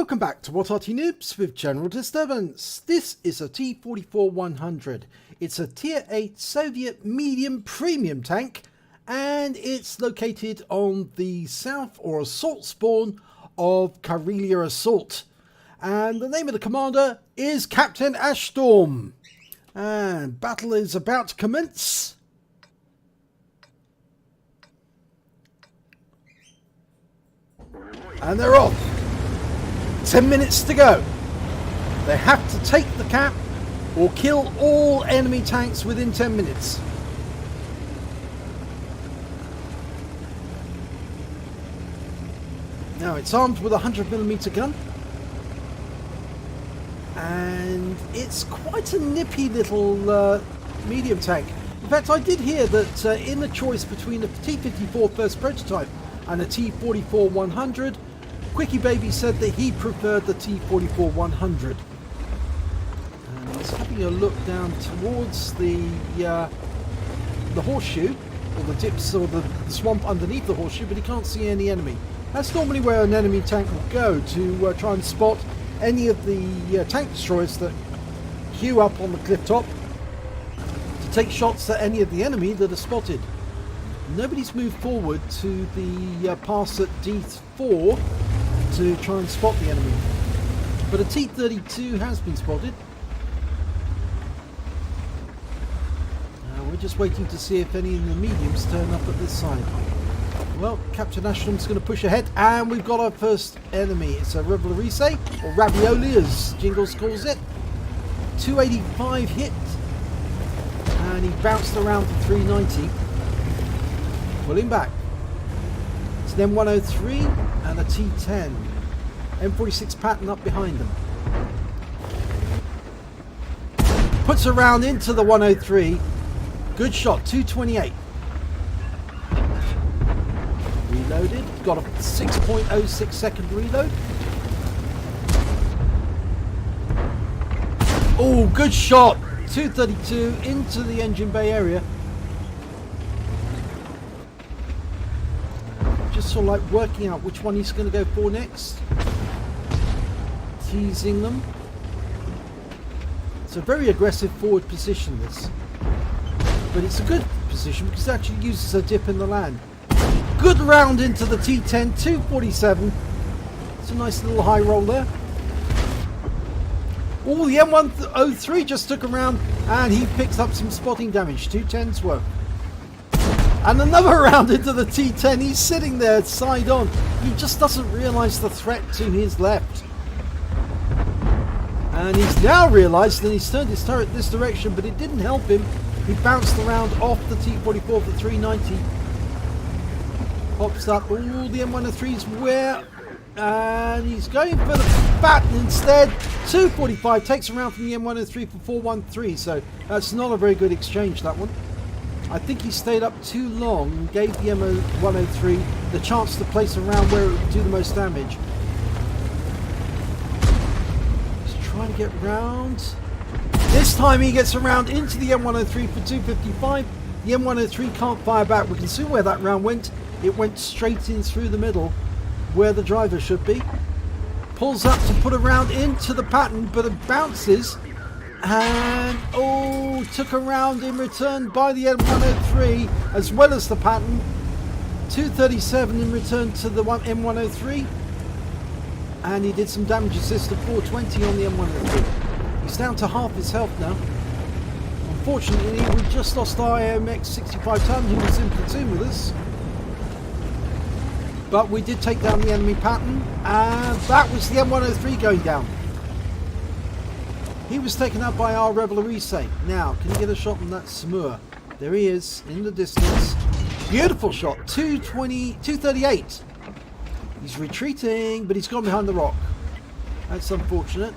Welcome back to What Arty Noobs with General Disturbance. This is a T-44-100. It's a Tier 8 Soviet medium premium tank, and it's located on the south or assault spawn of Karelia Assault. And the name of the commander is Captain Ashstorm. And battle is about to commence. And they're off. 10 minutes to go. They have to take the cap or kill all enemy tanks within 10 minutes. Now it's armed with a 100mm gun. And it's quite a nippy little medium tank. In fact, I did hear that in the choice between a T-54 first prototype and a T-44-100, Quickie Baby said that he preferred the T-44-100. And he's having a look down towards the horseshoe, or the dips, or the swamp underneath the horseshoe, but he can't see any enemy. That's normally where an enemy tank will go to try and spot any of the tank destroyers that queue up on the cliff top to take shots at any of the enemy that are spotted. Nobody's moved forward to the pass at D4 to try and spot the enemy, but a T-32 has been spotted. We're just waiting to see if any of the mediums turn up at this side. Well, Captain Ashton's going to push ahead, and we've got our first enemy. It's a Revolverese, or Ravioli as Jingles calls it. 285 hit, and he bounced around to 390. Pulling back. It's an M103 and a T10. M46 pattern up behind them. Puts a round into the 103. Good shot, 228. Reloaded. Got a 6.06 second reload. Oh, good shot. 232 into the engine bay area. Sort of like working out which one he's going to go for next. Teasing them. It's a very aggressive forward position, this. But it's a good position because it actually uses a dip in the land. Good round into the T10, 247. It's a nice little high roll there. Oh, the M103 just took a round and he picked up some spotting damage. 210's worth. And another round into the T10. He's sitting there side on. He just doesn't realise the threat to his left. And he's now realised that he's turned his turret this direction, but it didn't help him. He bounced around off the T-44 for 390. Pops up. All the M103's where? And he's going for the baton instead. 245 takes a round from the M103 for 413. So that's not a very good exchange, that one. I think he stayed up too long and gave the M103 the chance to place a round where it would do the most damage. He's trying to get round. This time he gets a round into the M103 for 255. The M103 can't fire back. We can see where that round went. It went straight in through the middle where the driver should be. Pulls up to put a round into the pattern, but it bounces. And oh, took a round in return by the M103 as well as the pattern. 237 in return to the M103, and he did some damage assist to 420 on the M103. He's down to half his health now. Unfortunately, we just lost our AMX 65 ton who was in platoon with us, but we did take down the enemy pattern, and that was the M103 going down. He was taken out by our Revolverese. Now, can you get a shot on that Smur? There he is, in the distance. Beautiful shot, 238. He's retreating, but he's gone behind the rock. That's unfortunate.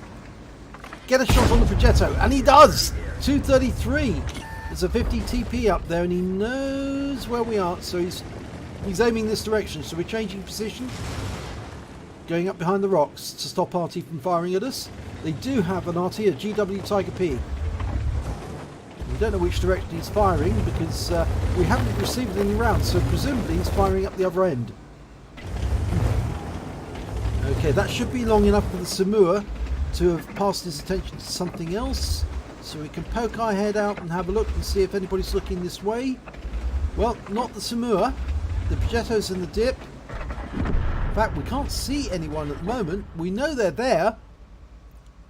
Get a shot on the Progetto, and he does! 233. There's a 50 TP up there, and he knows where we are, so he's aiming this direction. So we're changing position. Going up behind the rocks to stop Arty from firing at us. They do have an Arty, a GW Tiger P. We don't know which direction he's firing because we haven't received any rounds, so presumably he's firing up the other end. Okay, that should be long enough for the Samua to have passed his attention to something else. So we can poke our head out and have a look and see if anybody's looking this way. Well, not the Samua. The Progetto's in the dip. In fact, we can't see anyone at the moment. We know they're there.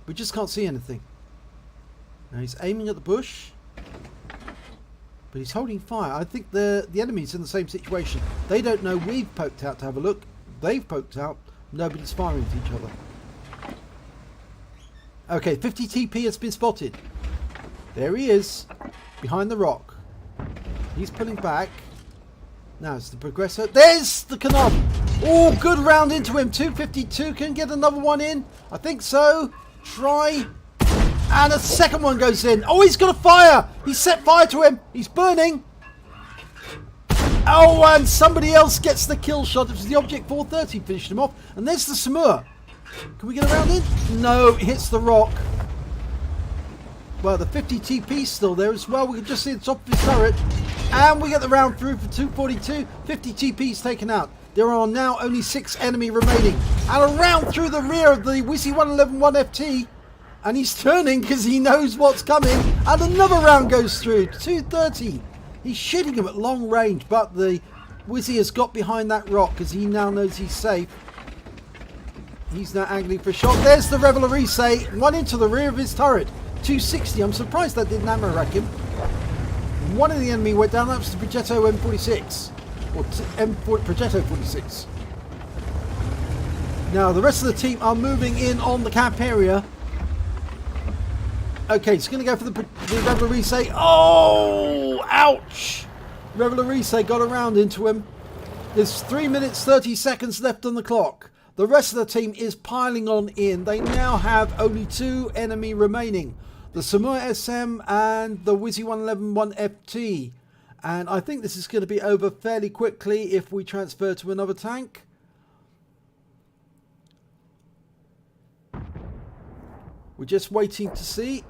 We just can't see anything. Now he's aiming at the bush. But he's holding fire. I think the enemy's in the same situation. They don't know we've poked out to have a look. They've poked out. Nobody's firing at each other. Okay, 50 TP has been spotted. There he is. Behind the rock. He's pulling back. Now it's the Progressor. There's the Canard. Oh, good round into him. 252. Can get another one in. I think so. Try. And a second one goes in. Oh, he's got a fire. He set fire to him. He's burning. Oh, and somebody else gets the kill shot. It was the Object 430 finished him off. And there's the Samua. Can we get around in? No, it hits the rock. Well, the 50 TP still there as well. We can just see the top of his turret. And we get the round through for 242. 50 TP's taken out. There are now only 6 enemy remaining. And a round through the rear of the Wizzy 111-1FT. And he's turning because he knows what's coming. And another round goes through. 230. He's shooting him at long range. But the Wizzy has got behind that rock because he now knows he's safe. He's now angling for a shot. There's the Reveille. One into the rear of his turret. 260. I'm surprised that didn't ammo rack him. One of the enemy went down. That was the Progetto M46. Or Progetto 46. Now the rest of the team are moving in on the camp area. Okay, he's going to go for the Reveille. Oh, ouch! Reveille got around into him. There's 3 minutes 30 seconds left on the clock. The rest of the team is piling on in. They now have only 2 enemy remaining. The Samua SM and the Wizzy 111-1FT. And I think this is going to be over fairly quickly if we transfer to another tank. We're just waiting to see.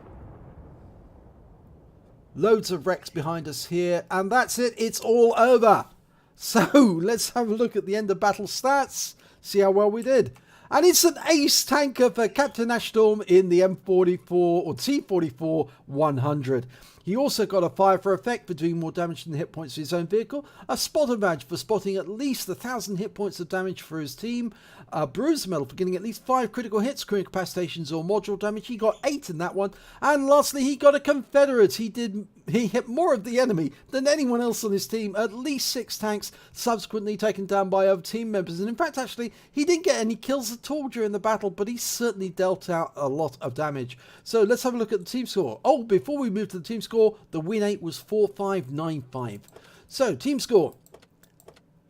Loads of wrecks behind us here. And that's it. It's all over. So let's have a look at the end of battle stats. See how well we did. And it's an ace tanker for Captain Ashstorm in the M44 or T-44-100. He also got a fire for effect for doing more damage than the hit points of his own vehicle, a spotter badge for spotting at least 1,000 hit points of damage for his team, a bruiser medal for getting at least 5 critical hits, crew incapacitations or module damage. He got 8 in that one. And lastly, he got a Confederate. He hit more of the enemy than anyone else on his team, at least 6 tanks, subsequently taken down by other team members. And in fact, actually, he didn't get any kills at all during the battle, but he certainly dealt out a lot of damage. So let's have a look at the team score. Oh, before we move to the team score, the win 8 was 4595. So, team score.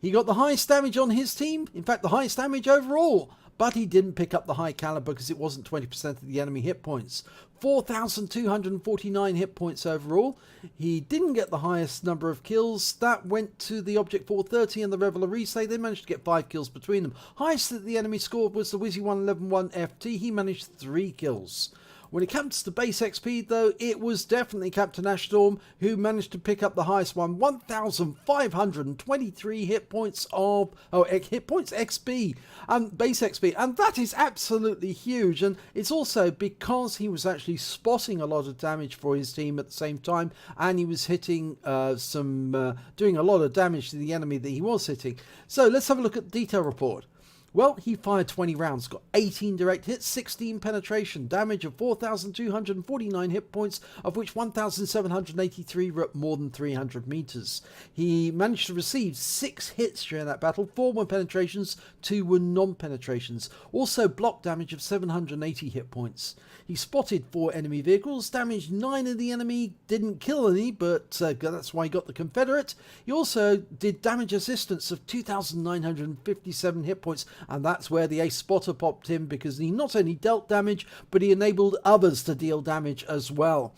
He got the highest damage on his team. In fact, the highest damage overall. But he didn't pick up the high caliber because it wasn't 20% of the enemy hit points. 4,249 hit points overall. He didn't get the highest number of kills. That went to the Object 430 and the Reveille. They managed to get 5 kills between them. Highest that the enemy scored was the Wizzy 111-1FT. He managed 3 kills. When it comes to base XP, though, it was definitely Captain Ashstorm who managed to pick up the highest one. 1,523 hit points of hit points XP and base XP, and that is absolutely huge. And it's also because he was actually spotting a lot of damage for his team at the same time, and he was hitting doing a lot of damage to the enemy that he was hitting. So let's have a look at the detail report. Well, he fired 20 rounds, got 18 direct hits, 16 penetration, damage of 4,249 hit points, of which 1,783 were at more than 300 meters. He managed to receive 6 hits during that battle, 4 were penetrations, 2 were non-penetrations. Also block damage of 780 hit points. He spotted 4 enemy vehicles, damaged 9 of the enemy, didn't kill any, but that's why he got the Confederate. He also did damage assistance of 2,957 hit points, and that's where the ace spotter popped in, because he not only dealt damage, but he enabled others to deal damage as well.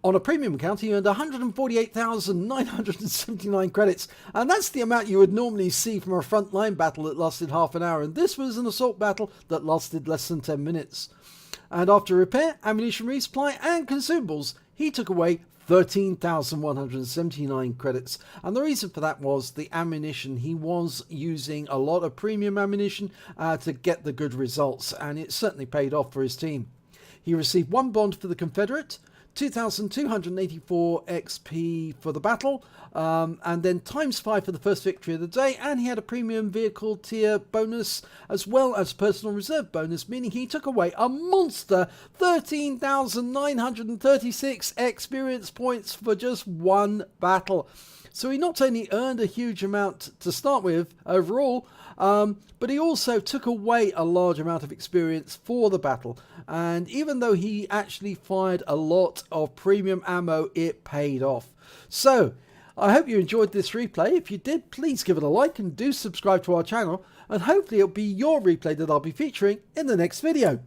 On a premium account, he earned 148,979 credits, and that's the amount you would normally see from a frontline battle that lasted half an hour, and this was an assault battle that lasted less than 10 minutes. And after repair, ammunition resupply and consumables, he took away 13,179 credits, and the reason for that was the ammunition. He was using a lot of premium ammunition to get the good results, and it certainly paid off for his team. He received 1 bond for the Confederate, 2,284 XP for the battle, and then ×5 for the first victory of the day, and he had a premium vehicle tier bonus as well as personal reserve bonus, meaning he took away a monster 13,936 experience points for just 1 battle. So he not only earned a huge amount to start with overall, but he also took away a large amount of experience for the battle. And even though he actually fired a lot of premium ammo, it paid off. So I hope you enjoyed this replay. If you did, please give it a like and do subscribe to our channel. And hopefully it'll be your replay that I'll be featuring in the next video.